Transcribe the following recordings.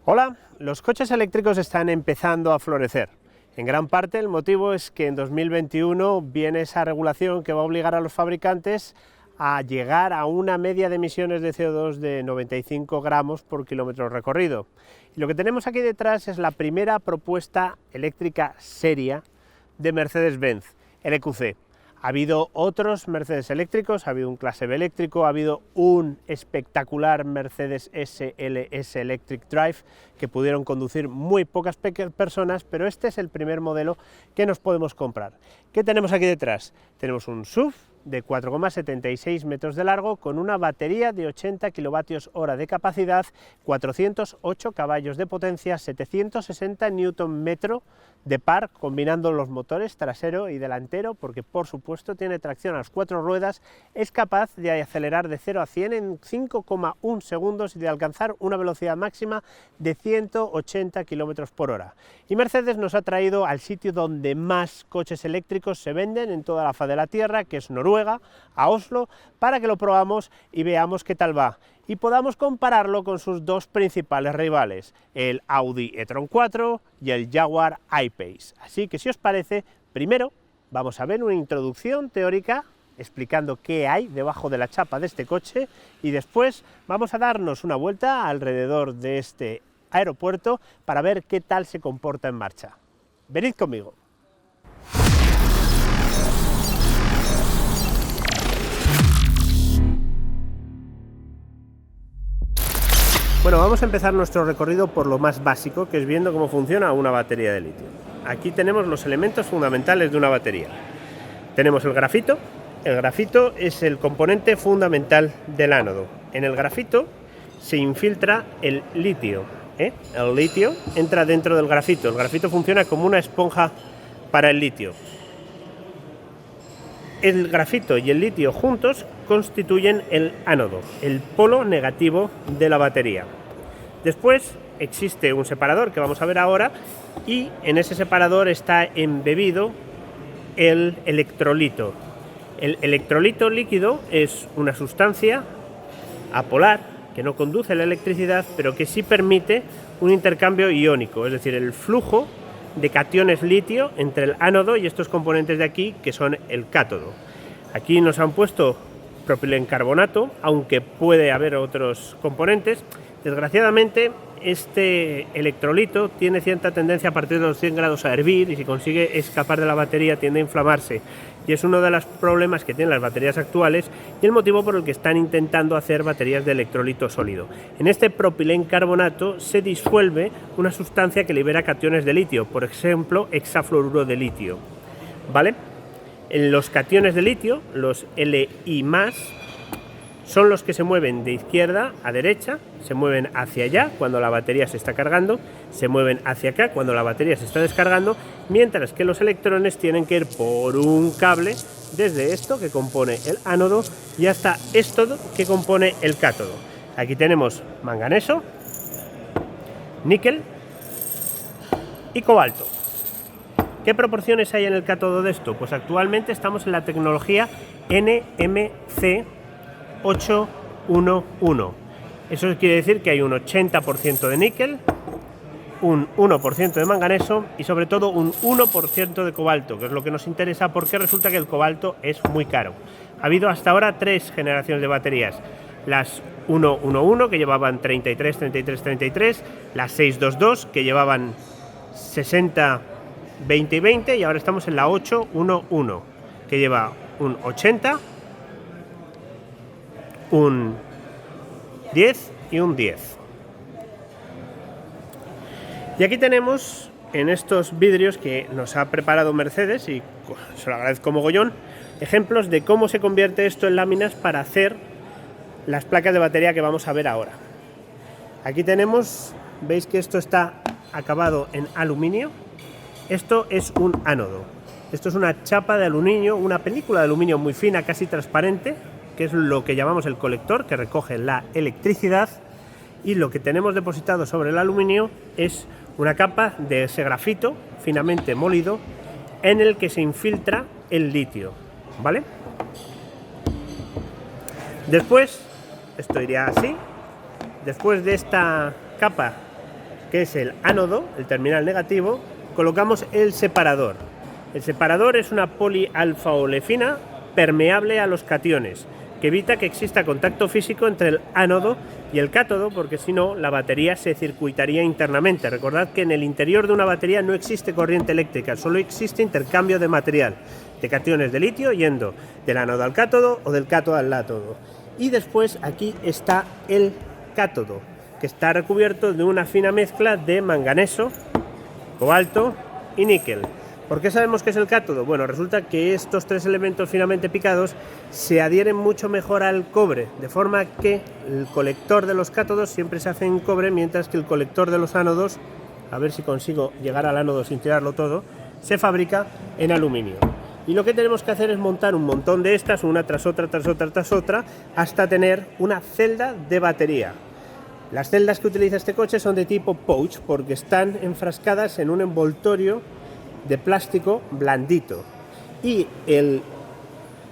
Hola, los coches eléctricos están empezando a florecer. En gran parte el motivo es que en 2021 viene esa regulación que va a obligar a los fabricantes a llegar a una media de emisiones de CO2 de 95 gramos por kilómetro recorrido. Y lo que tenemos aquí detrás es la primera propuesta eléctrica seria de Mercedes-Benz, el EQC. Ha habido otros Mercedes eléctricos, ha habido un clase B eléctrico, ha habido un espectacular Mercedes SLS Electric Drive que pudieron conducir muy pocas personas, pero este es el primer modelo que nos podemos comprar. ¿Qué tenemos aquí detrás? Tenemos un SUV de 4,76 metros de largo con una batería de 80 kWh de capacidad, 408 caballos de potencia, 760 Nm de par, combinando los motores trasero y delantero, porque por supuesto tiene tracción a las 4 ruedas, es capaz de acelerar de 0 a 100 en 5,1 segundos y de alcanzar una velocidad máxima de 180 km por hora. Y Mercedes nos ha traído al sitio donde más coches eléctricos se venden en toda la faz de la Tierra, que es Noruega, a Oslo, para que lo probamos y veamos qué tal va, y podamos compararlo con sus dos principales rivales, el Audi e-tron 4 y el Jaguar I-Pace. Así que si os parece, primero vamos a ver una introducción teórica explicando qué hay debajo de la chapa de este coche y después vamos a darnos una vuelta alrededor de este aeropuerto para ver qué tal se comporta en marcha. Venid conmigo. Bueno, vamos a empezar nuestro recorrido por lo más básico, que es viendo cómo funciona una batería de litio. Aquí tenemos los elementos fundamentales de una batería. Tenemos el grafito. El grafito es el componente fundamental del ánodo. En el grafito se infiltra el litio. El litio entra dentro del grafito. El grafito funciona como una esponja para el litio. El grafito y el litio juntos constituyen el ánodo, el polo negativo de la batería. Después existe un separador que vamos a ver ahora y en ese separador está embebido el electrolito. El electrolito líquido es una sustancia apolar que no conduce la electricidad, pero que sí permite un intercambio iónico, es decir, el flujo de cationes litio entre el ánodo y estos componentes de aquí, que son el cátodo. Aquí nos han puesto propilencarbonato, aunque puede haber otros componentes. Desgraciadamente, este electrolito tiene cierta tendencia a partir de los 100 grados a hervir y si consigue escapar de la batería tiende a inflamarse. Y es uno de los problemas que tienen las baterías actuales y el motivo por el que están intentando hacer baterías de electrolito sólido. En este propilencarbonato se disuelve una sustancia que libera cationes de litio, por ejemplo, hexafluoruro de litio. ¿Vale? En los cationes de litio, los Li+, son los que se mueven de izquierda a derecha, se mueven hacia allá cuando la batería se está cargando, se mueven hacia acá cuando la batería se está descargando, mientras que los electrones tienen que ir por un cable desde esto que compone el ánodo y hasta esto que compone el cátodo. Aquí tenemos manganeso, níquel y cobalto. ¿Qué proporciones hay en el cátodo de esto? Pues actualmente estamos en la tecnología NMC 811. Eso quiere decir que hay un 80% de níquel, un 1% de manganeso y sobre todo un 1% de cobalto, que es lo que nos interesa porque resulta que el cobalto es muy caro. Ha habido hasta ahora 3 generaciones de baterías. Las 111 que llevaban 33, 33, 33, las 622 que llevaban 60, 20 y 20 y ahora estamos en la 811 que lleva un 80, un 10 y un 10. Y aquí tenemos en estos vidrios que nos ha preparado Mercedes, y se lo agradezco mogollón, ejemplos de cómo se convierte esto en láminas para hacer las placas de batería que vamos a ver ahora. Aquí tenemos, veis que esto está acabado en aluminio. Esto es un ánodo. Esto es una chapa de aluminio, una película de aluminio muy fina, casi transparente, que es lo que llamamos el colector, que recoge la electricidad, y lo que tenemos depositado sobre el aluminio es una capa de ese grafito finamente molido en el que se infiltra el litio, ¿vale? Después, esto iría así, después de esta capa que es el ánodo, el terminal negativo, colocamos el separador. El separador es una polialfa-olefina permeable a los cationes, que evita que exista contacto físico entre el ánodo y el cátodo, porque si no, la batería se circuitaría internamente. Recordad que en el interior de una batería no existe corriente eléctrica, solo existe intercambio de material, de cationes de litio yendo del ánodo al cátodo o del cátodo al ánodo. Y después aquí está el cátodo, que está recubierto de una fina mezcla de manganeso, cobalto y níquel. ¿Por qué sabemos que es el cátodo? Bueno, resulta que estos tres elementos finamente picados se adhieren mucho mejor al cobre, de forma que el colector de los cátodos siempre se hace en cobre, mientras que el colector de los ánodos, a ver si consigo llegar al ánodo sin tirarlo todo, se fabrica en aluminio. Y lo que tenemos que hacer es montar un montón de estas, una tras otra, tras otra, tras otra, hasta tener una celda de batería. Las celdas que utiliza este coche son de tipo pouch, porque están enfrascadas en un envoltorio de plástico blandito, y el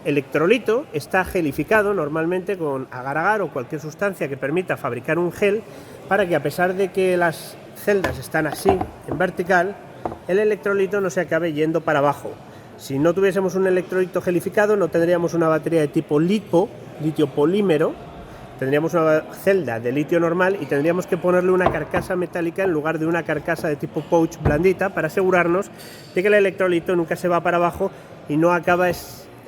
electrolito está gelificado normalmente con agar-agar o cualquier sustancia que permita fabricar un gel, para que a pesar de que las celdas están así en vertical, el electrolito no se acabe yendo para abajo. Si no tuviésemos un electrolito gelificado, no tendríamos una batería de tipo litio polímero, tendríamos una celda de litio normal y tendríamos que ponerle una carcasa metálica en lugar de una carcasa de tipo pouch blandita, para asegurarnos de que el electrolito nunca se va para abajo y no acaba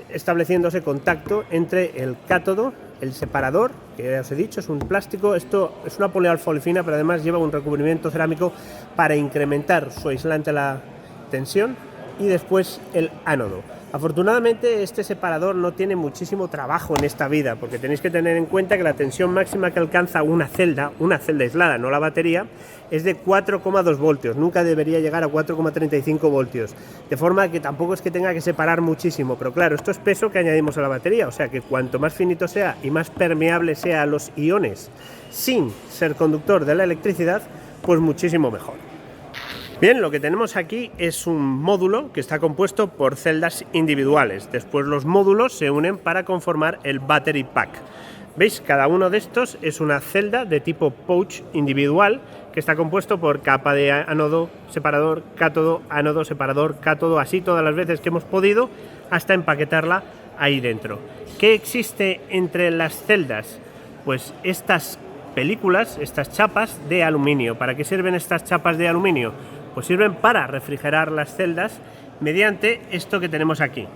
estableciéndose contacto entre el cátodo, el separador, que ya os he dicho es un plástico, esto es una polialfa-olefina, pero además lleva un recubrimiento cerámico para incrementar su aislante a la tensión, y después el ánodo. Afortunadamente este separador no tiene muchísimo trabajo en esta vida, porque tenéis que tener en cuenta que la tensión máxima que alcanza una celda aislada, no la batería, es de 4,2 voltios, nunca debería llegar a 4,35 voltios, de forma que tampoco es que tenga que separar muchísimo, pero claro, esto es peso que añadimos a la batería, o sea que cuanto más finito sea y más permeable sea a los iones sin ser conductor de la electricidad, pues muchísimo mejor. Bien, lo que tenemos aquí es un módulo que está compuesto por celdas individuales. Después los módulos se unen para conformar el battery pack. ¿Veis? Cada uno de estos es una celda de tipo pouch individual, que está compuesto por capa de ánodo, separador, cátodo, ánodo, separador, cátodo, así todas las veces que hemos podido, hasta empaquetarla ahí dentro. ¿Qué existe entre las celdas? Pues estas películas, estas chapas de aluminio. ¿Para qué sirven estas chapas de aluminio? Pues sirven para refrigerar las celdas mediante esto que tenemos aquí.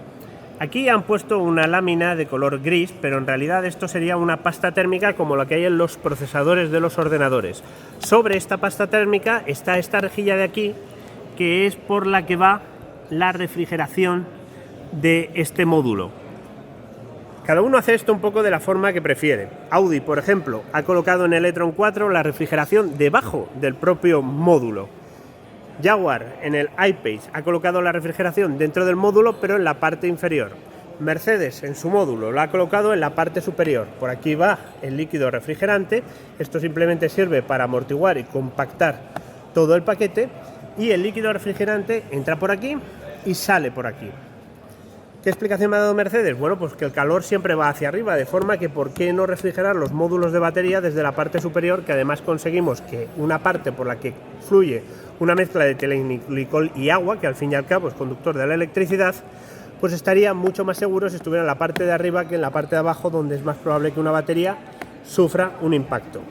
Aquí han puesto una lámina de color gris, pero en realidad esto sería una pasta térmica como la que hay en los procesadores de los ordenadores. Sobre esta pasta térmica está esta rejilla de aquí, que es por la que va la refrigeración de este módulo. Cada uno hace esto un poco de la forma que prefiere. Audi, por ejemplo, ha colocado en el e-tron 4 la refrigeración debajo del propio módulo. Jaguar en el I-Pace ha colocado la refrigeración dentro del módulo, pero en la parte inferior. Mercedes en su módulo lo ha colocado en la parte superior. Por aquí va el líquido refrigerante. Esto simplemente sirve para amortiguar y compactar todo el paquete, y el líquido refrigerante entra por aquí y sale por aquí. ¿Qué explicación me ha dado Mercedes? Bueno, pues que el calor siempre va hacia arriba, de forma que ¿por qué no refrigerar los módulos de batería desde la parte superior, que además conseguimos que una parte por la que fluye una mezcla de etilenglicol y agua, que al fin y al cabo es conductor de la electricidad, pues estaría mucho más seguro si estuviera en la parte de arriba que en la parte de abajo, donde es más probable que una batería sufra un impacto.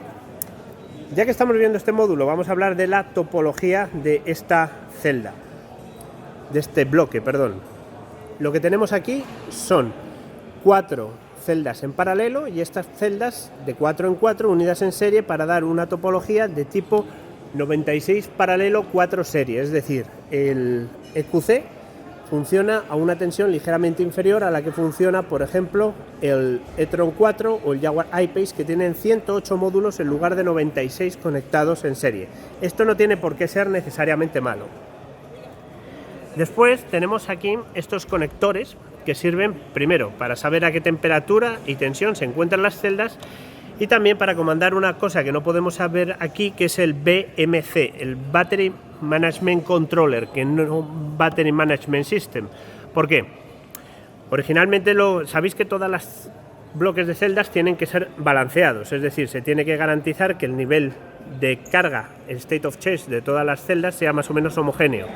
Ya que estamos viendo este módulo, vamos a hablar de la topología de esta celda, de este bloque, perdón. Lo que tenemos aquí son 4 celdas en paralelo, y estas celdas de 4 en 4 unidas en serie para dar una topología de tipo 96 paralelo 4 serie, es decir, el EQC funciona a una tensión ligeramente inferior a la que funciona, por ejemplo, el e-tron 4 o el Jaguar I-Pace, que tienen 108 módulos en lugar de 96 conectados en serie. Esto no tiene por qué ser necesariamente malo. Después tenemos aquí estos conectores que sirven primero para saber a qué temperatura y tensión se encuentran las celdas, y también para comandar una cosa que no podemos saber aquí, que es el BMC, el Battery Management Controller, que no Battery Management System. ¿Por qué? Originalmente sabéis que todas las bloques de celdas tienen que ser balanceados, es decir, se tiene que garantizar que el nivel de carga, el state of charge de todas las celdas sea más o menos homogéneo.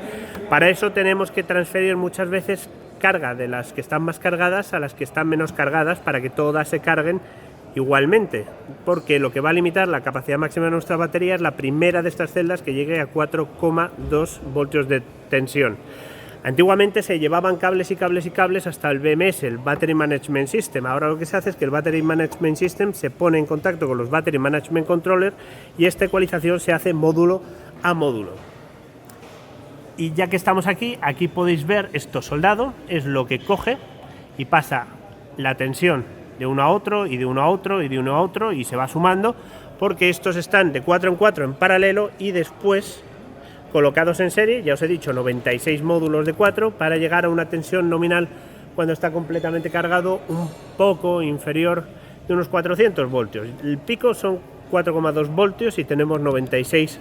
Para eso tenemos que transferir muchas veces carga de las que están más cargadas a las que están menos cargadas para que todas se carguen igualmente, porque lo que va a limitar la capacidad máxima de nuestra batería es la primera de estas celdas, que llegue a 4,2 voltios de tensión. Antiguamente se llevaban cables y cables y cables hasta el BMS, el Battery Management System. Ahora lo que se hace es que el Battery Management System se pone en contacto con los Battery Management Controller y esta ecualización se hace módulo a módulo. Y ya que estamos aquí, aquí podéis ver esto soldado, es lo que coge y pasa la tensión de uno a otro y de uno a otro y de uno a otro y se va sumando, porque estos están de 4 en 4 en paralelo y después colocados en serie, ya os he dicho 96 módulos de 4 para llegar a una tensión nominal cuando está completamente cargado un poco inferior de unos 400 voltios. El pico son 4,2 voltios y tenemos 96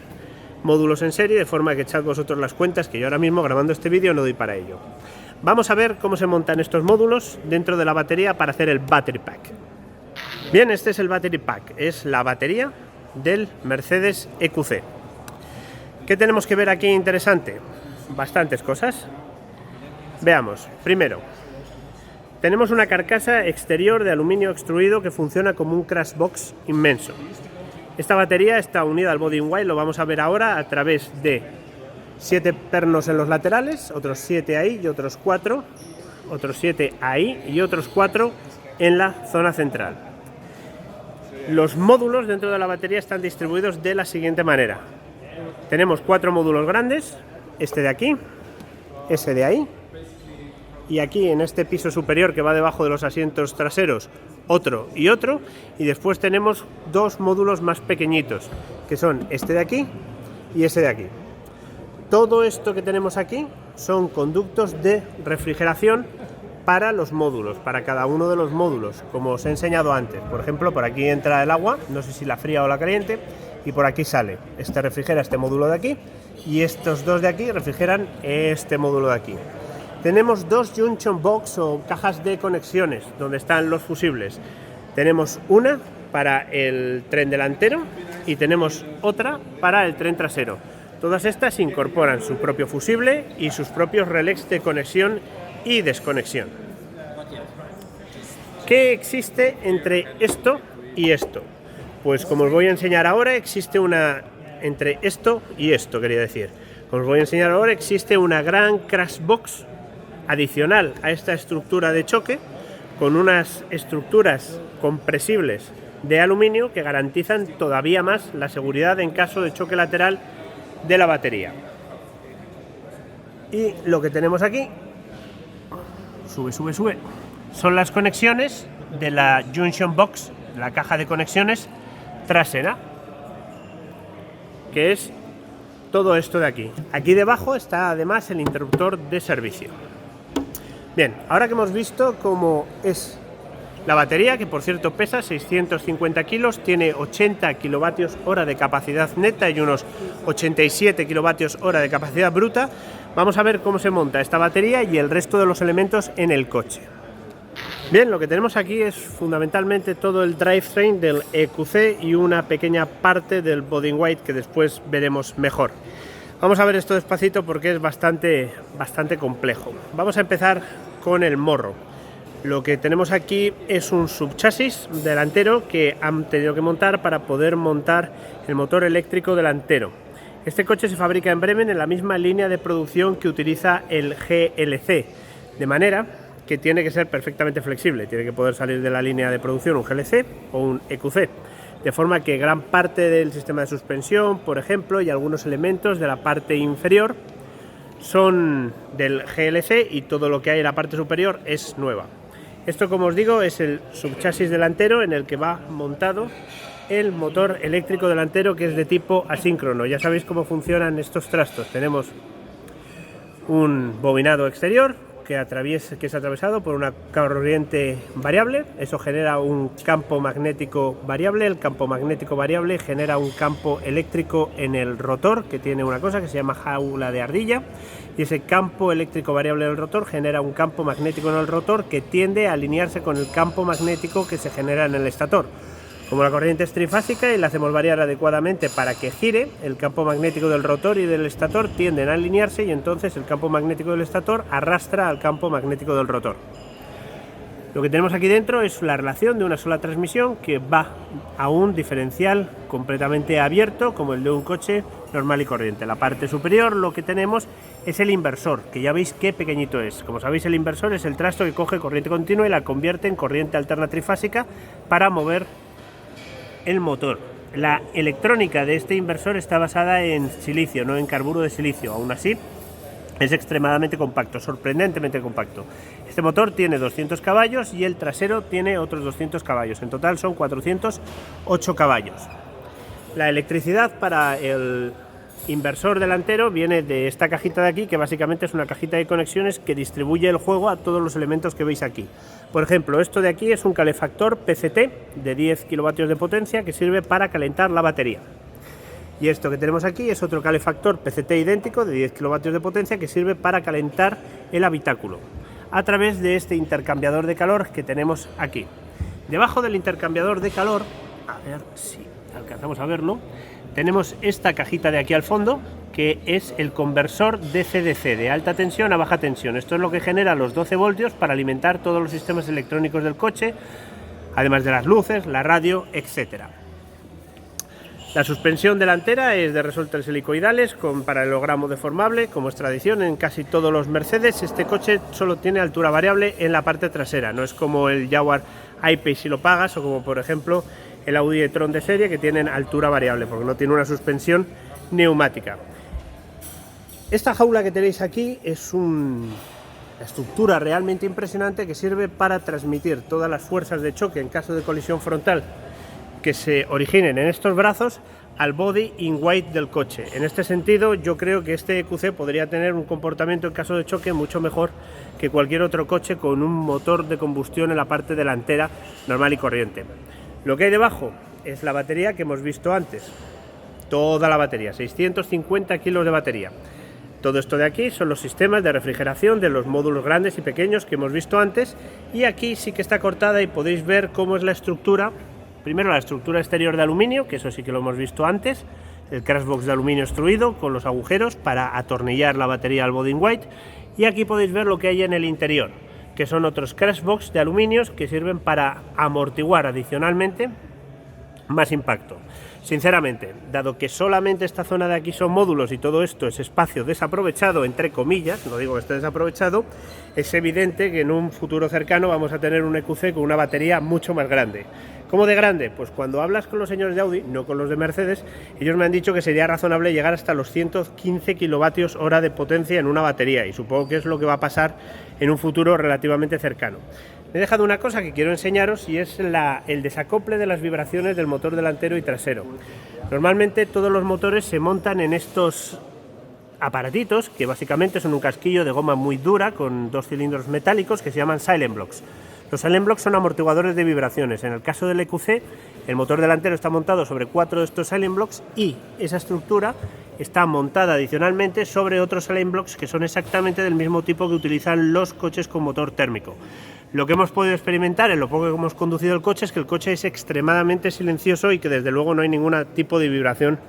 módulos en serie, de forma que echad vosotros las cuentas, que yo ahora mismo grabando este vídeo no doy para ello. Vamos a ver cómo se montan estos módulos dentro de la batería para hacer el Battery Pack. Bien, este es el Battery Pack, es la batería del Mercedes EQC. ¿Qué tenemos que ver aquí interesante? Bastantes cosas. Veamos, primero, tenemos una carcasa exterior de aluminio extruido que funciona como un crash box inmenso. Esta batería está unida al body in white, lo vamos a ver ahora, a través de 7 pernos en los laterales, otros 7 ahí y otros 4, otros 7 ahí y otros 4 en la zona central. Los módulos dentro de la batería están distribuidos de la siguiente manera. Tenemos 4 módulos grandes, este de aquí, ese de ahí, y aquí en este piso superior que va debajo de los asientos traseros, otro, y después tenemos 2 módulos más pequeñitos, que son este de aquí y ese de aquí. Todo esto que tenemos aquí son conductos de refrigeración para los módulos, para cada uno de los módulos, como os he enseñado antes. Por ejemplo, por aquí entra el agua, no sé si la fría o la caliente, y por aquí sale. Este refrigera este módulo de aquí y estos dos de aquí refrigeran este módulo de aquí. Tenemos 2 junction box o cajas de conexiones donde están los fusibles. Tenemos una para el tren delantero y tenemos otra para el tren trasero. Todas estas incorporan su propio fusible y sus propios relés de conexión y desconexión. ¿Qué existe entre esto y esto? Pues como os voy a enseñar ahora, existe una... entre esto y esto, quería decir. Como os voy a enseñar ahora, existe una gran crash box adicional a esta estructura de choque, con unas estructuras compresibles de aluminio que garantizan todavía más la seguridad en caso de choque lateral de la batería. Y lo que tenemos aquí, sube, son las conexiones de la junction box, la caja de conexiones trasera, que es todo esto de aquí. Aquí debajo está además el interruptor de servicio. Bien, ahora que hemos visto cómo es la batería, que por cierto pesa 650 kilos, tiene 80 kilovatios hora de capacidad neta y unos 87 kilovatios hora de capacidad bruta, vamos a ver cómo se monta esta batería y el resto de los elementos en el coche. Bien, lo que tenemos aquí es fundamentalmente todo el drivetrain del EQC y una pequeña parte del body in white que después veremos mejor. Vamos a ver esto despacito porque es bastante complejo. Vamos a empezar con el morro. Lo que tenemos aquí es un subchasis delantero que han tenido que montar para poder montar el motor eléctrico delantero. Este coche se fabrica en Bremen en la misma línea de producción que utiliza el GLC, de manera que tiene que ser perfectamente flexible, tiene que poder salir de la línea de producción un GLC o un EQC, de forma que gran parte del sistema de suspensión, por ejemplo, y algunos elementos de la parte inferior son del GLC y todo lo que hay en la parte superior es nueva. Esto, como os digo, es el subchasis delantero en el que va montado el motor eléctrico delantero, que es de tipo asíncrono. Ya sabéis cómo funcionan estos trastos. Tenemos un bobinado exterior que es atravesado por una corriente variable. Eso genera un campo magnético variable. El campo magnético variable genera un campo eléctrico en el rotor, que tiene una cosa que se llama jaula de ardilla, y ese campo eléctrico variable del rotor genera un campo magnético en el rotor que tiende a alinearse con el campo magnético que se genera en el estator. Como la corriente es trifásica y la hacemos variar adecuadamente para que gire, el campo magnético del rotor y del estator tienden a alinearse y entonces el campo magnético del estator arrastra al campo magnético del rotor. Lo que tenemos aquí dentro es la relación de una sola transmisión que va a un diferencial completamente abierto como el de un coche normal y corriente. En la parte superior lo que tenemos es el inversor, que ya veis qué pequeñito es. Como sabéis, el inversor es el trasto que coge corriente continua y la convierte en corriente alterna trifásica para mover el motor. La electrónica de este inversor está basada en silicio, no en carburo de silicio. Aún así, es extremadamente compacto, sorprendentemente compacto. Este motor tiene 200 caballos y el trasero tiene otros 200 caballos. En total son 408 caballos. La electricidad para el inversor delantero viene de esta cajita de aquí, que básicamente es una cajita de conexiones que distribuye el juego a todos los elementos que veis aquí. Por ejemplo, esto de aquí es un calefactor PCT de 10 kilovatios de potencia que sirve para calentar la batería. Y esto que tenemos aquí es otro calefactor PCT idéntico de 10 kilovatios de potencia que sirve para calentar el habitáculo a través de este intercambiador de calor que tenemos aquí. Debajo del intercambiador de calor, a ver si alcanzamos a verlo, tenemos esta cajita de aquí al fondo, que es el conversor DC-DC, de alta tensión a baja tensión. Esto es lo que genera los 12 voltios para alimentar todos los sistemas electrónicos del coche, además de las luces, la radio, etcétera. La suspensión delantera es de resortes helicoidales con paralelogramo deformable, como es tradición en casi todos los Mercedes. Este coche solo tiene altura variable en la parte trasera, no es como el Jaguar I-Pace si lo pagas, o como por ejemplo el Audi e-tron de serie, que tienen altura variable porque no tiene una suspensión neumática. Esta jaula que tenéis aquí es una estructura realmente impresionante que sirve para transmitir todas las fuerzas de choque en caso de colisión frontal que se originen en estos brazos al body in white del coche. En este sentido, yo creo que este EQC podría tener un comportamiento en caso de choque mucho mejor que cualquier otro coche con un motor de combustión en la parte delantera normal y corriente. Lo que hay debajo es la batería que hemos visto antes, toda la batería, 650 kilos de batería. Todo esto de aquí son los sistemas de refrigeración de los módulos grandes y pequeños que hemos visto antes, y aquí sí que está cortada y podéis ver cómo es la estructura. Primero la estructura exterior de aluminio, que eso sí que lo hemos visto antes, el crashbox de aluminio extruido con los agujeros para atornillar la batería al body in white, y aquí podéis ver lo que hay en el interior, que son otros crashbox de aluminio que sirven para amortiguar adicionalmente más impacto. Sinceramente, dado que solamente esta zona de aquí son módulos y todo esto es espacio desaprovechado, entre comillas, no digo que esté desaprovechado, es evidente que en un futuro cercano vamos a tener un EQC con una batería mucho más grande. ¿Cómo de grande? Pues cuando hablas con los señores de Audi, no con los de Mercedes, ellos me han dicho que sería razonable llegar hasta los 115 kilovatios hora de potencia en una batería, y supongo que es lo que va a pasar en un futuro relativamente cercano. Me he dejado una cosa que quiero enseñaros, y es el desacople de las vibraciones del motor delantero y trasero. Normalmente todos los motores se montan en estos aparatitos, que básicamente son un casquillo de goma muy dura con dos cilindros metálicos que se llaman silent blocks. Los silent blocks son amortiguadores de vibraciones. En el caso del EQC, el motor delantero está montado sobre 4 de estos silent blocks, y esa estructura está montada adicionalmente sobre otros silent blocks que son exactamente del mismo tipo que utilizan los coches con motor térmico. Lo que hemos podido experimentar en lo poco que hemos conducido el coche es que el coche es extremadamente silencioso y que desde luego no hay ningún tipo de vibración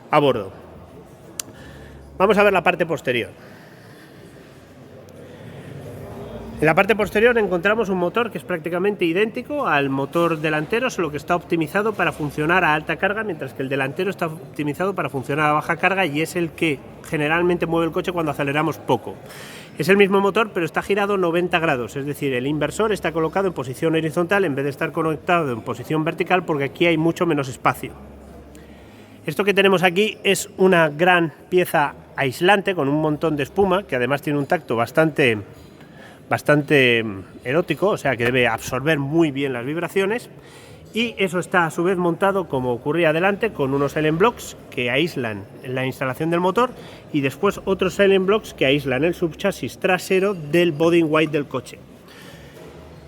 a bordo. Vamos a ver la parte posterior. En la parte posterior encontramos un motor que es prácticamente idéntico al motor delantero, solo que está optimizado para funcionar a alta carga, mientras que el delantero está optimizado para funcionar a baja carga, y es el que generalmente mueve el coche cuando aceleramos poco. Es el mismo motor, pero está girado 90 grados, es decir, el inversor está colocado en posición horizontal en vez de estar conectado en posición vertical, porque aquí hay mucho menos espacio. Esto que tenemos aquí es una gran pieza aislante con un montón de espuma, que además tiene un tacto bastante erótico, o sea que debe absorber muy bien las vibraciones, y eso está a su vez montado, como ocurría adelante, con unos silent blocks que aíslan la instalación del motor, y después otros silent blocks que aíslan el subchasis trasero del body in white del coche.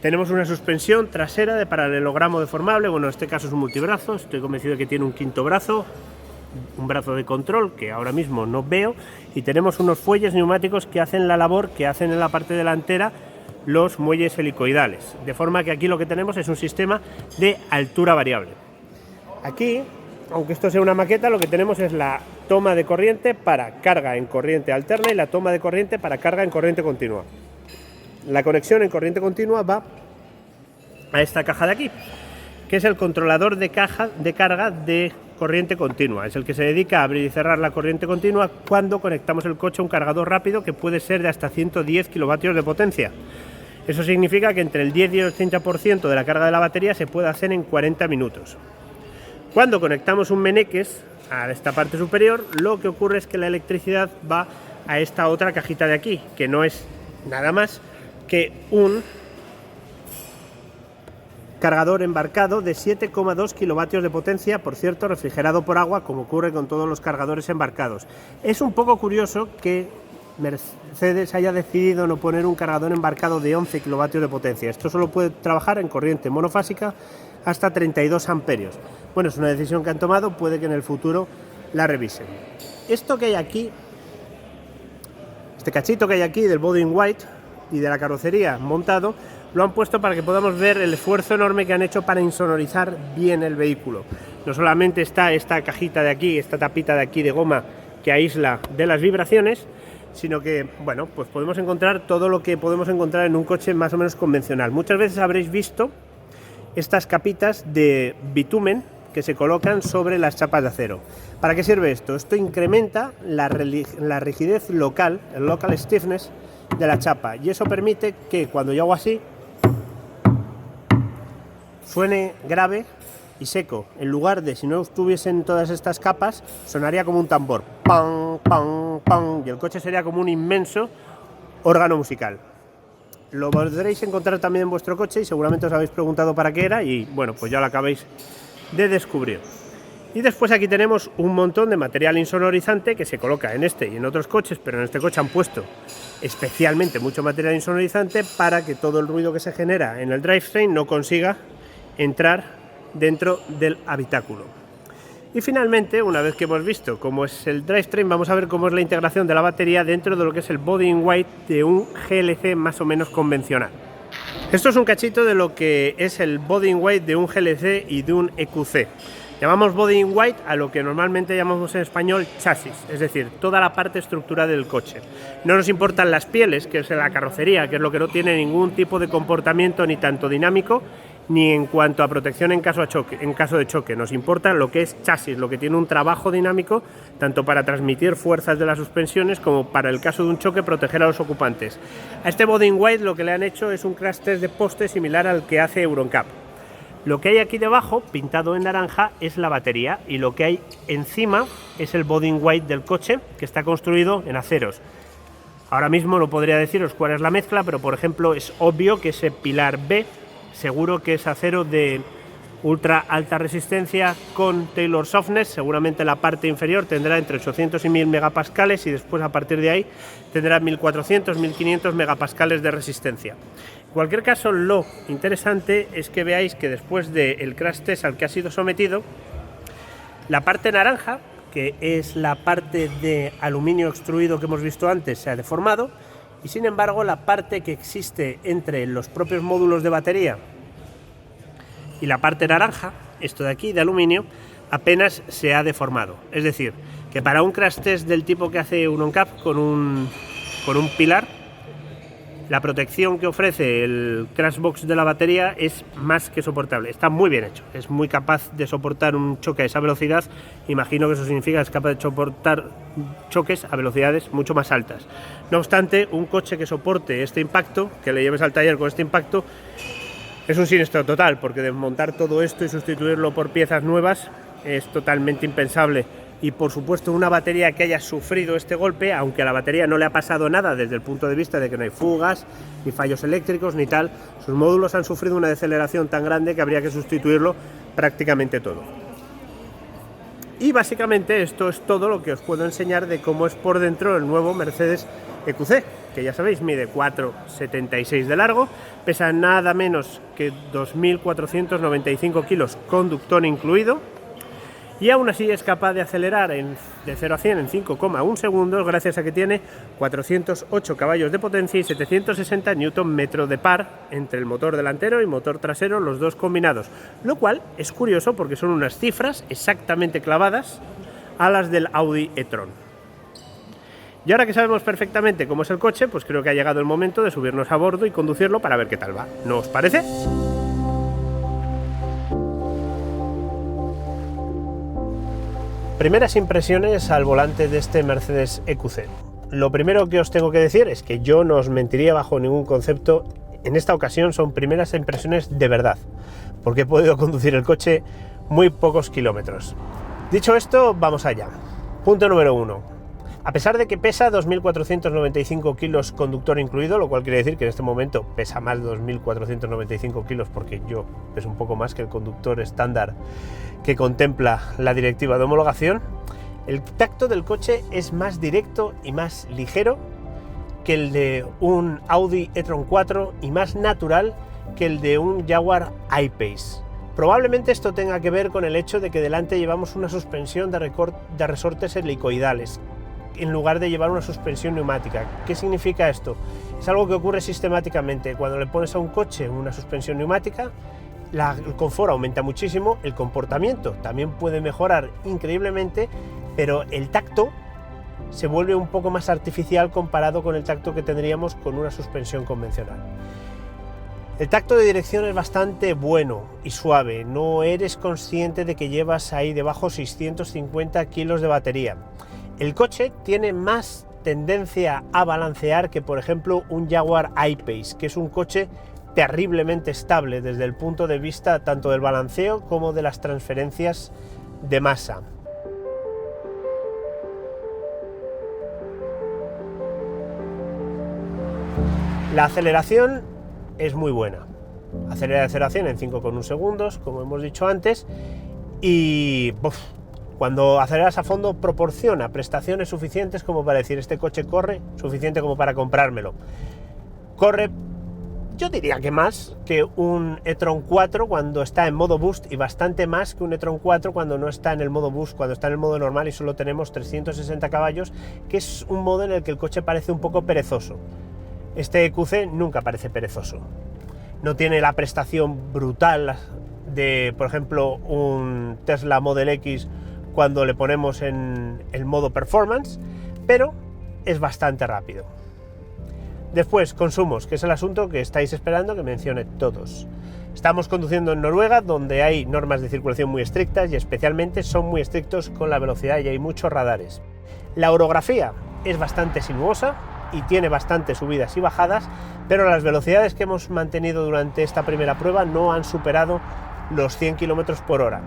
Tenemos una suspensión trasera de paralelogramo deformable, bueno, en este caso es un multibrazo, estoy convencido de que tiene un quinto brazo, un brazo de control que ahora mismo no veo, y tenemos unos fuelles neumáticos que hacen la labor que hacen en la parte delantera los muelles helicoidales, de forma que aquí lo que tenemos es un sistema de altura variable. Aquí, aunque esto sea una maqueta, lo que tenemos es la toma de corriente para carga en corriente alterna y la toma de corriente para carga en corriente continua. La conexión en corriente continua va a esta caja de aquí, que es el controlador de carga de corriente continua. Es el que se dedica a abrir y cerrar la corriente continua cuando conectamos el coche a un cargador rápido que puede ser de hasta 110 kilovatios de potencia. Eso significa que entre el 10 y el 30% de la carga de la batería se puede hacer en 40 minutos. Cuando conectamos un meneques a esta parte superior, lo que ocurre es que la electricidad va a esta otra cajita de aquí, que no es nada más que un cargador embarcado de 7,2 kilovatios de potencia, por cierto, refrigerado por agua, como ocurre con todos los cargadores embarcados. Es un poco curioso que Mercedes haya decidido no poner un cargador embarcado de 11 kilovatios de potencia. Esto solo puede trabajar en corriente monofásica hasta 32 amperios. Bueno, es una decisión que han tomado, puede que en el futuro la revisen. Esto que hay aquí, este cachito que hay aquí del body in white y de la carrocería montado, lo han puesto para que podamos ver el esfuerzo enorme que han hecho para insonorizar bien el vehículo. No solamente está esta cajita de aquí, esta tapita de aquí de goma que aísla de las vibraciones, sino que, bueno, pues podemos encontrar todo lo que podemos encontrar en un coche más o menos convencional. Muchas veces habréis visto estas capitas de bitumen que se colocan sobre las chapas de acero. ¿Para qué sirve esto? Esto incrementa la rigidez local, el local stiffness de la chapa, y eso permite que cuando yo hago así suene grave y seco. En lugar de, si no estuviesen todas estas capas, sonaría como un tambor, pam, pam, pam, y el coche sería como un inmenso órgano musical. Lo podréis encontrar también en vuestro coche y seguramente os habéis preguntado para qué era y bueno, pues ya lo acabáis de descubrir. Y después aquí tenemos un montón de material insonorizante que se coloca en este y en otros coches, pero en este coche han puesto especialmente mucho material insonorizante para que todo el ruido que se genera en el drivetrain no consiga entrar dentro del habitáculo. Y finalmente, una vez que hemos visto cómo es el drivetrain, vamos a ver cómo es la integración de la batería dentro de lo que es el body in white de un GLC más o menos convencional. Esto es un cachito de lo que es el body in white de un GLC y de un EQC. Llamamos body in white a lo que normalmente llamamos en español chasis, es decir, toda la parte estructural del coche. No nos importan las pieles, que es la carrocería, que es lo que no tiene ningún tipo de comportamiento ni tanto dinámico, ni en cuanto a protección en caso de choque. Nos importa lo que es chasis, lo que tiene un trabajo dinámico, tanto para transmitir fuerzas de las suspensiones como para el caso de un choque proteger a los ocupantes. A este body in white lo que le han hecho es un crash test de poste similar al que hace Euro NCAP. Lo que hay aquí debajo, pintado en naranja, es la batería y lo que hay encima es el body in white del coche, que está construido en aceros. Ahora mismo no podría deciros cuál es la mezcla, pero por ejemplo es obvio que ese pilar B seguro que es acero de ultra alta resistencia con Taylor Softness. Seguramente la parte inferior tendrá entre 800 y 1000 megapascales y después a partir de ahí tendrá 1400, 1500 megapascales de resistencia. En cualquier caso, lo interesante es que veáis que después del crash test al que ha sido sometido, la parte naranja, que es la parte de aluminio extruido que hemos visto antes, se ha deformado, y sin embargo la parte que existe entre los propios módulos de batería y la parte naranja, esto de aquí de aluminio, apenas se ha deformado. Es decir, que para un crash test del tipo que hace Euro NCAP con un pilar, la protección que ofrece el crash box de la batería es más que soportable. Está muy bien hecho, es muy capaz de soportar un choque a esa velocidad. Imagino que eso significa que es capaz de soportar choques a velocidades mucho más altas. No obstante, un coche que soporte este impacto, que le lleves al taller con este impacto, es un siniestro total, porque desmontar todo esto y sustituirlo por piezas nuevas es totalmente impensable. Y por supuesto una batería que haya sufrido este golpe, aunque a la batería no le ha pasado nada desde el punto de vista de que no hay fugas, ni fallos eléctricos, ni tal, sus módulos han sufrido una deceleración tan grande que habría que sustituirlo prácticamente todo. Y básicamente esto es todo lo que os puedo enseñar de cómo es por dentro el nuevo Mercedes EQC, que ya sabéis mide 4,76 de largo, pesa nada menos que 2.495 kilos, conductor incluido, y aún así es capaz de acelerar de 0 a 100 en 5,1 segundos gracias a que tiene 408 caballos de potencia y 760 Nm de par entre el motor delantero y motor trasero, los dos combinados, lo cual es curioso porque son unas cifras exactamente clavadas a las del Audi e-tron. Y ahora que sabemos perfectamente cómo es el coche, pues creo que ha llegado el momento de subirnos a bordo y conducirlo para ver qué tal va. ¿No os parece? Primeras impresiones al volante de este Mercedes EQC. Lo primero que os tengo que decir es que yo no os mentiría bajo ningún concepto. En esta ocasión son primeras impresiones de verdad, porque he podido conducir el coche muy pocos kilómetros. Dicho esto, vamos allá. Punto número 1. A pesar de que pesa 2.495 kilos conductor incluido, lo cual quiere decir que en este momento pesa más de 2.495 kilos porque yo peso un poco más que el conductor estándar que contempla la directiva de homologación, el tacto del coche es más directo y más ligero que el de un Audi e-tron 4 y más natural que el de un Jaguar I-Pace. Probablemente esto tenga que ver con el hecho de que delante llevamos una suspensión de resortes helicoidales en lugar de llevar una suspensión neumática. ¿Qué significa esto? Es algo que ocurre sistemáticamente. Cuando le pones a un coche una suspensión neumática, el confort aumenta muchísimo, el comportamiento también puede mejorar increíblemente, pero el tacto se vuelve un poco más artificial comparado con el tacto que tendríamos con una suspensión convencional. El tacto de dirección es bastante bueno y suave, no eres consciente de que llevas ahí debajo 650 kilos de batería. El coche tiene más tendencia a balancear que, por ejemplo, un Jaguar I-Pace, que es un coche terriblemente estable desde el punto de vista tanto del balanceo como de las transferencias de masa. La aceleración es muy buena. Acelera de 0 a 100 en 5,1 segundos, como hemos dicho antes, y cuando aceleras a fondo proporciona prestaciones suficientes como para decir este coche corre suficiente como para comprármelo. Corre, yo diría que más que un e-tron 4 cuando está en modo boost y bastante más que un e-tron 4 cuando no está en el modo boost, cuando está en el modo normal y solo tenemos 360 caballos, que es un modo en el que el coche parece un poco perezoso. Este EQC nunca parece perezoso. No tiene la prestación brutal de, por ejemplo, un Tesla Model X cuando le ponemos en el modo performance, pero es bastante rápido. Después, consumos, que es el asunto que estáis esperando que mencione todos. Estamos conduciendo en Noruega, donde hay normas de circulación muy estrictas y especialmente son muy estrictos con la velocidad y hay muchos radares. La orografía es bastante sinuosa y tiene bastantes subidas y bajadas, pero las velocidades que hemos mantenido durante esta primera prueba no han superado los 100 km por hora.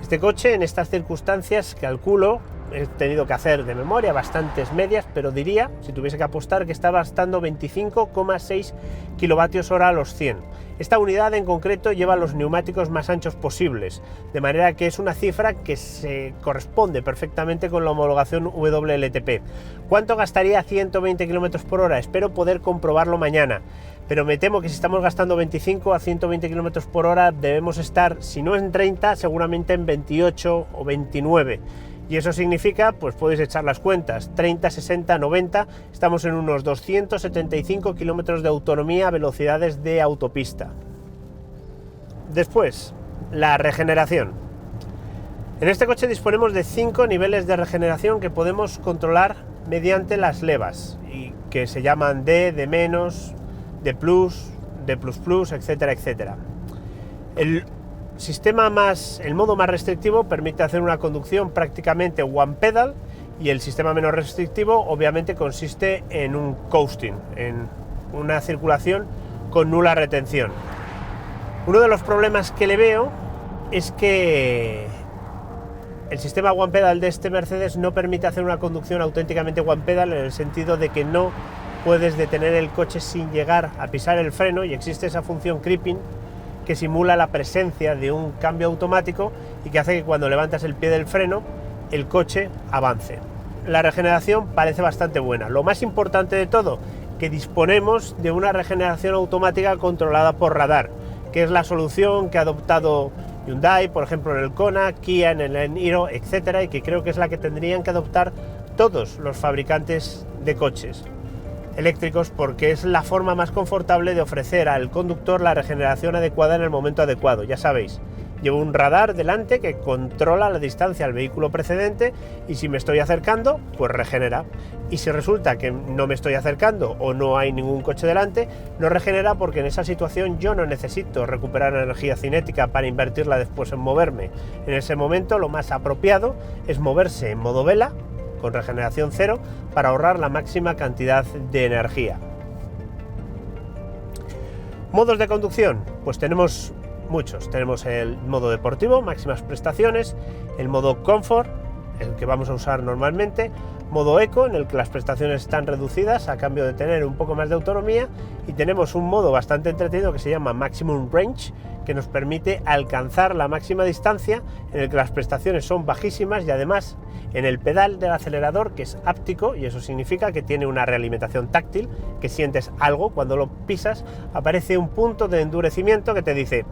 Este coche en estas circunstancias calculo, he tenido que hacer de memoria bastantes medias, pero diría, si tuviese que apostar, que está gastando 25,6 kWh a los 100. Esta unidad en concreto lleva los neumáticos más anchos posibles, de manera que es una cifra que se corresponde perfectamente con la homologación WLTP. ¿Cuánto gastaría a 120 km por hora? Espero poder comprobarlo mañana, pero me temo que si estamos gastando 25 a 120 km por hora debemos estar, si no en 30, seguramente en 28 o 29. Y eso significa, pues podéis echar las cuentas, 30, 60, 90, estamos en unos 275 kilómetros de autonomía a velocidades de autopista. Después, la regeneración. En este coche disponemos de 5 niveles de regeneración que podemos controlar mediante las levas, y que se llaman D, D-, D+, D++, etcétera, etcétera. El modo más restrictivo permite hacer una conducción prácticamente one pedal y el sistema menos restrictivo obviamente consiste en un coasting, en una circulación con nula retención. Uno de los problemas que le veo es que el sistema one pedal de este Mercedes no permite hacer una conducción auténticamente one pedal, en el sentido de que no puedes detener el coche sin llegar a pisar el freno, y existe esa función creeping que simula la presencia de un cambio automático y que hace que cuando levantas el pie del freno el coche avance. La regeneración parece bastante buena. Lo más importante de todo, que disponemos de una regeneración automática controlada por radar, que es la solución que ha adoptado Hyundai, por ejemplo en el Kona, Kia en el Eniro, etcétera, y que creo que es la que tendrían que adoptar todos los fabricantes de coches eléctricos, porque es la forma más confortable de ofrecer al conductor la regeneración adecuada en el momento adecuado. Ya sabéis, llevo un radar delante que controla la distancia al vehículo precedente y si me estoy acercando, pues regenera. Y si resulta que no me estoy acercando o no hay ningún coche delante, no regenera, porque en esa situación yo no necesito recuperar energía cinética para invertirla después en moverme. En ese momento lo más apropiado es moverse en modo vela, con regeneración cero, para ahorrar la máxima cantidad de energía. Modos de conducción, pues tenemos muchos. Tenemos el modo deportivo, máximas prestaciones, el modo comfort, el que vamos a usar normalmente, modo eco, en el que las prestaciones están reducidas a cambio de tener un poco más de autonomía, y tenemos un modo bastante entretenido que se llama Maximum Range, que nos permite alcanzar la máxima distancia, en el que las prestaciones son bajísimas y además en el pedal del acelerador, que es áptico, y eso significa que tiene una realimentación táctil, que sientes algo cuando lo pisas, aparece un punto de endurecimiento que te dice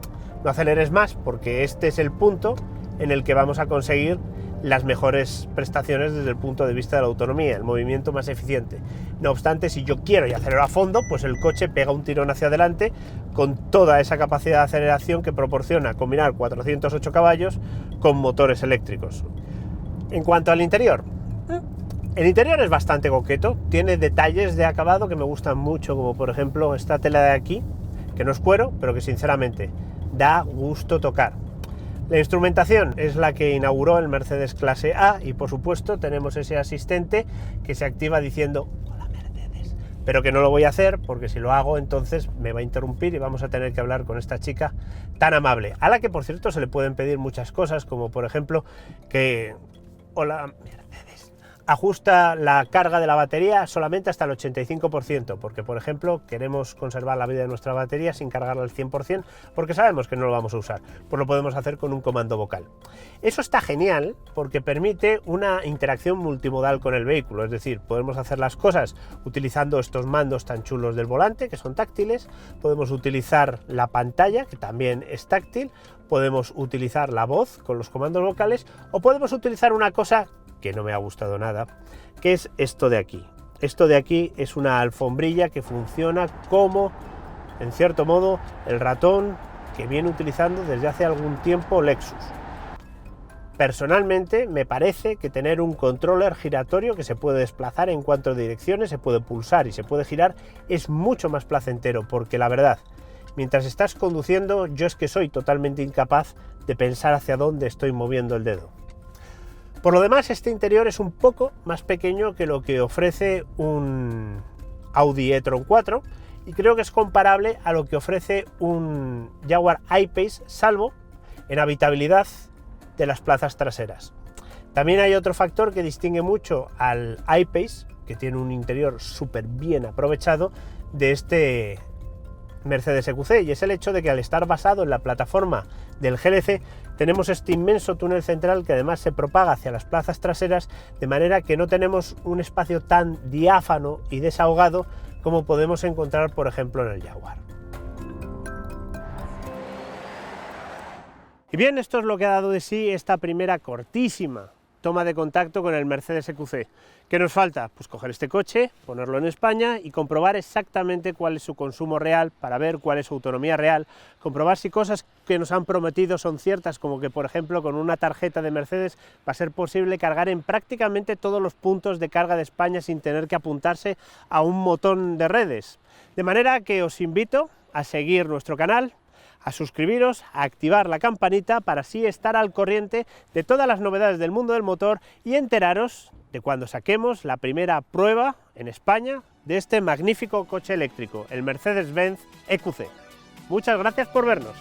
no aceleres más, porque este es el punto en el que vamos a conseguir las mejores prestaciones desde el punto de vista de la autonomía, el movimiento más eficiente. No obstante, si yo quiero y acelero a fondo, pues el coche pega un tirón hacia adelante con toda esa capacidad de aceleración que proporciona combinar 408 caballos con motores eléctricos. En cuanto al interior, el interior es bastante coqueto, tiene detalles de acabado que me gustan mucho, como por ejemplo esta tela de aquí, que no es cuero, pero que sinceramente da gusto tocar. La instrumentación es la que inauguró el Mercedes Clase A y por supuesto tenemos ese asistente que se activa diciendo hola Mercedes, pero que no lo voy a hacer porque si lo hago entonces me va a interrumpir y vamos a tener que hablar con esta chica tan amable, a la que por cierto se le pueden pedir muchas cosas, como por ejemplo que hola Mercedes, ajusta la carga de la batería solamente hasta el 85%, porque por ejemplo queremos conservar la vida de nuestra batería sin cargarla al 100%, porque sabemos que no lo vamos a usar, pues lo podemos hacer con un comando vocal. Eso está genial porque permite una interacción multimodal con el vehículo, es decir, podemos hacer las cosas utilizando estos mandos tan chulos del volante, que son táctiles, podemos utilizar la pantalla, que también es táctil, podemos utilizar la voz con los comandos vocales, o podemos utilizar una cosa que no me ha gustado nada, que es esto de aquí. Esto de aquí es una alfombrilla que funciona como, en cierto modo, el ratón que viene utilizando desde hace algún tiempo Lexus. Personalmente me parece que tener un controller giratorio que se puede desplazar en 4 direcciones, se puede pulsar y se puede girar, es mucho más placentero, porque la verdad, mientras estás conduciendo, yo es que soy totalmente incapaz de pensar hacia dónde estoy moviendo el dedo. Por lo demás, este interior es un poco más pequeño que lo que ofrece un Audi e-tron 4 y creo que es comparable a lo que ofrece un Jaguar I-Pace, salvo en habitabilidad de las plazas traseras. También hay otro factor que distingue mucho al I-Pace, que tiene un interior súper bien aprovechado, de este Mercedes EQC, y es el hecho de que al estar basado en la plataforma del GLC tenemos este inmenso túnel central que además se propaga hacia las plazas traseras, de manera que no tenemos un espacio tan diáfano y desahogado como podemos encontrar por ejemplo en el Jaguar. Y bien, esto es lo que ha dado de sí esta primera cortísima toma de contacto con el Mercedes EQC. ¿Qué nos falta? Pues coger este coche, ponerlo en España y comprobar exactamente cuál es su consumo real, para ver cuál es su autonomía real, comprobar si cosas que nos han prometido son ciertas, como que por ejemplo con una tarjeta de Mercedes va a ser posible cargar en prácticamente todos los puntos de carga de España sin tener que apuntarse a un montón de redes. De manera que os invito a seguir nuestro canal, a suscribiros, a activar la campanita para así estar al corriente de todas las novedades del mundo del motor y enteraros de cuando saquemos la primera prueba en España de este magnífico coche eléctrico, el Mercedes-Benz EQC. Muchas gracias por vernos.